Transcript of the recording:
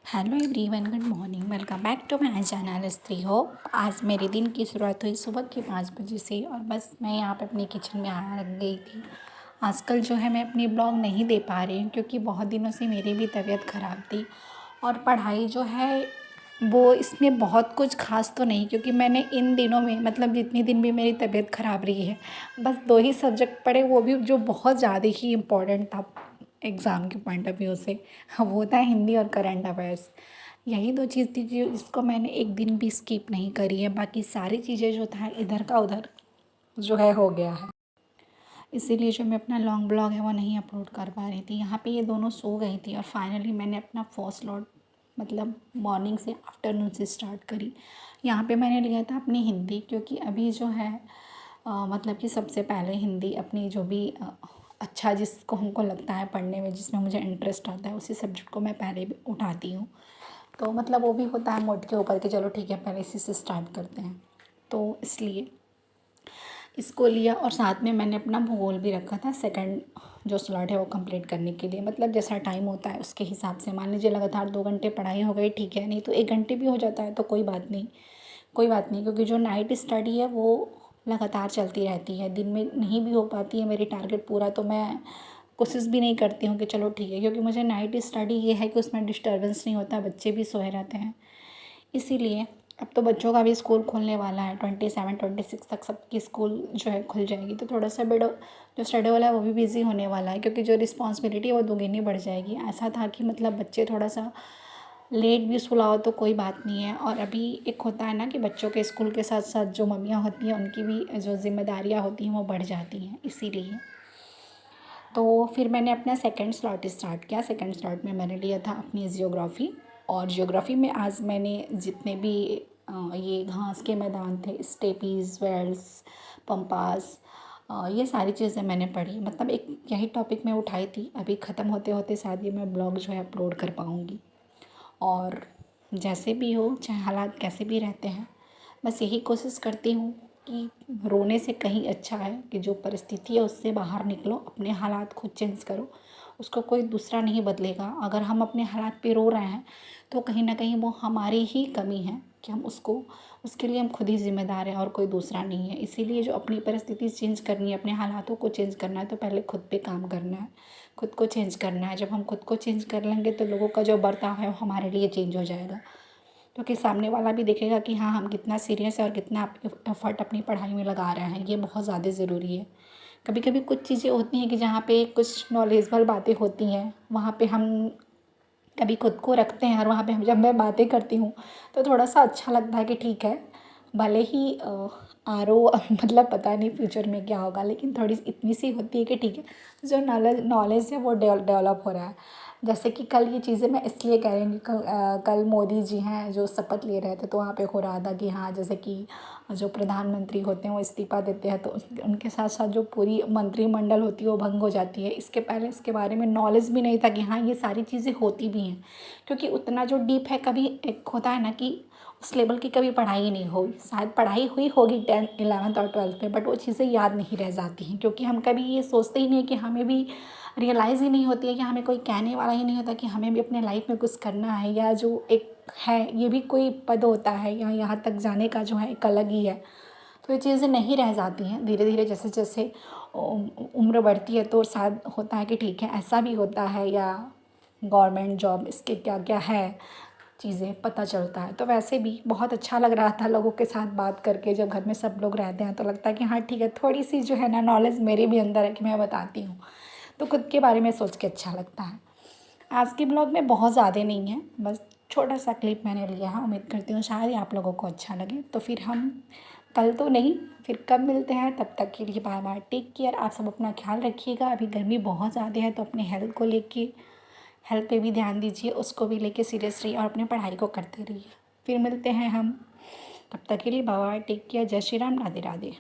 Hello everyone, good morning. Welcome back to my channel स्त्री hope. आज मेरे दिन की शुरुआत हुई सुबह के 5 बजे से और बस मैं यहाँ पे अपने किचन में आ गई थी। आजकल जो है मैं अपनी ब्लॉग नहीं दे पा रही हूँ क्योंकि बहुत दिनों से मेरी भी तबीयत ख़राब थी और पढ़ाई जो है वो इसमें बहुत कुछ खास तो नहीं, क्योंकि मैंने इन दिनों में मतलब जितने दिन भी मेरी तबीयत ख़राब रही है बस 2 ही सब्जेक्ट पढ़े, वो भी जो बहुत ज़्यादा ही इम्पोर्टेंट था एग्ज़ाम के पॉइंट ऑफ व्यू से। वो था हिंदी और करंट अफेयर्स। यही 2 चीज़ थी जिसको मैंने एक दिन भी स्किप नहीं करी है। बाकी सारी चीज़ें जो था इधर का उधर जो है हो गया है, इसीलिए जो मैं अपना लॉन्ग ब्लॉग है वो नहीं अपलोड कर पा रही थी। यहाँ पे ये दोनों सो गई थी और फाइनली मैंने अपना फर्स्ट स्लॉट मतलब मॉर्निंग से आफ्टरनून से स्टार्ट करी। यहाँ पे मैंने लिया था अपनी हिंदी, क्योंकि अभी जो है मतलब कि सबसे पहले हिंदी अपनी जो भी अच्छा जिसको हमको लगता है पढ़ने में, जिसमें मुझे इंटरेस्ट आता है, उसी सब्जेक्ट को मैं पहले भी उठाती हूँ। तो मतलब वो भी होता है मूड के ऊपर कि चलो ठीक है पहले इसी से स्टार्ट करते हैं, तो इसलिए इसको लिया। और साथ में मैंने अपना भूगोल भी रखा था सेकंड जो स्लॉट है वो कंप्लीट करने के लिए। मतलब जैसा टाइम होता है उसके हिसाब से, मान लीजिए लगातार 2 घंटे पढ़ाई हो गई ठीक है, नहीं तो 1 घंटे भी हो जाता है तो कोई बात नहीं, कोई बात नहीं। क्योंकि जो नाइट स्टडी है वो लगातार चलती रहती है, दिन में नहीं भी हो पाती है मेरी टारगेट पूरा, तो मैं कोशिश भी नहीं करती हूँ कि चलो ठीक है, क्योंकि मुझे नाइट स्टडी ये है कि उसमें डिस्टर्बेंस नहीं होता, बच्चे भी सोए रहते हैं। इसीलिए अब तो बच्चों का भी स्कूल खुलने वाला है, 27-26 तक सबकी स्कूल जो है खुल जाएगी, तो थोड़ा सा बेडो जो शेड्यूल है वो भी बिज़ी होने वाला है, क्योंकि जो रिस्पॉन्सिबिलिटी है वो दुगनी बढ़ जाएगी। ऐसा था कि मतलब बच्चे थोड़ा सा लेट भी सुलाओ तो कोई बात नहीं है, और अभी एक होता है ना कि बच्चों के स्कूल के साथ साथ जो मम्मियाँ होती हैं उनकी भी जो जिम्मेदारियाँ होती हैं वो बढ़ जाती हैं। इसीलिए तो फिर मैंने अपना सेकंड स्लॉट स्टार्ट किया। सेकंड स्लॉट में मैंने लिया था अपनी जियोग्राफ़ी, और जियोग्राफ़ी में आज मैंने जितने भी ये घास के मैदान थे, स्टेपीज़, वेल्स, पम्पास, ये सारी चीज़ें मैंने पढ़ी। मतलब एक यही टॉपिक मैं उठाई थी। अभी ख़त्म होते होते शायद ये मैं ब्लॉग जो है अपलोड कर पाऊँगी। और जैसे भी हो, चाहे हालात कैसे भी रहते हैं, बस यही कोशिश करती हूँ कि रोने से कहीं अच्छा है कि जो परिस्थिति है उससे बाहर निकलो, अपने हालात खुद चेंज करो, उसको कोई दूसरा नहीं बदलेगा। अगर हम अपने हालात पे रो रहे हैं तो कहीं ना कहीं वो हमारी ही कमी है कि हम उसके लिए हम खुद ही ज़िम्मेदार हैं और कोई दूसरा नहीं है। इसीलिए जो अपनी परिस्थिति चेंज करनी है, अपने हालातों को चेंज करना है, तो पहले खुद पे काम करना है, खुद को चेंज करना है। जब हम खुद को चेंज कर लेंगे तो लोगों का जो बर्ताव है वो हमारे लिए चेंज हो जाएगा, क्योंकि सामने वाला भी देखेगा कि हाँ हम कितना सीरियस है और कितना एफर्ट अपनी पढ़ाई में लगा रहे हैं। ये बहुत ज़्यादा ज़रूरी है। कभी कभी कुछ चीज़ें होती हैं कि जहाँ पे कुछ नॉलेजेबल बातें होती हैं, वहाँ पे हम कभी खुद को रखते हैं और वहाँ पे हम जब मैं बातें करती हूँ तो थोड़ा सा अच्छा लगता है कि ठीक है, भले ही आरो मतलब पता नहीं फ्यूचर में क्या होगा, लेकिन थोड़ी इतनी सी होती है कि ठीक है, जो नॉलेज है वो डेवलप हो रहा है। जैसे कि कल ये चीज़ें मैं इसलिए कह रही हूँ कि कल मोदी जी हैं जो शपथ ले रहे थे, तो वहाँ पे हो रहा था कि हाँ जैसे कि जो प्रधानमंत्री होते हैं वो इस्तीफ़ा देते हैं तो उनके साथ साथ जो पूरी मंत्रिमंडल होती है वो भंग हो जाती है। इसके पहले इसके बारे में नॉलेज भी नहीं था कि हाँ ये सारी चीज़ें होती भी हैं, क्योंकि उतना जो डीप है, कभी एक होता है ना कि उस लेवल की कभी पढ़ाई नहीं हुई, शायद पढ़ाई हुई होगी 10th 11th और 12th में, बट वो चीज़ें याद नहीं रह जाती हैं, क्योंकि हम कभी ये सोचते ही नहीं कि हमें भी रियलाइज़ ही नहीं होती है कि हमें कोई कहने वाला ही नहीं होता कि हमें भी अपने लाइफ में कुछ करना है, या जो एक है ये भी कोई पद होता है, या यहाँ तक जाने का जो है एक अलग ही है। तो ये चीज़ें नहीं रह जाती हैं धीरे धीरे, जैसे जैसे उम्र बढ़ती है तो शायद होता है कि ठीक है ऐसा भी होता है, या गवर्नमेंट जॉब इसके क्या क्या है चीज़ें पता चलता है। तो वैसे भी बहुत अच्छा लग रहा था लोगों के साथ बात करके। जब घर में सब लोग रहते हैं तो लगता है कि हाँ ठीक है, थोड़ी सी जो है ना नॉलेज मेरे भी अंदर है कि मैं बताती हूँ, तो खुद के बारे में सोच के अच्छा लगता है। आज के ब्लॉग में बहुत ज़्यादा नहीं है, बस छोटा सा क्लिप मैंने लिया है। उम्मीद करती हूँ शायद ही आप लोगों को अच्छा लगे। तो फिर हम कल तो नहीं, फिर कब मिलते हैं, तब तक के लिए बाय बाय, टेक केयर। आप सब अपना ख्याल रखिएगा। अभी गर्मी बहुत ज़्यादा है तो अपने हेल्थ पे भी ध्यान दीजिए, उसको भी लेके सीरियस रहिए और अपनी पढ़ाई को करते रहिए। फिर मिलते हैं हम, तब तक के लिए बाय बाय, टेक केयर। जय श्री राम, राधे राधे।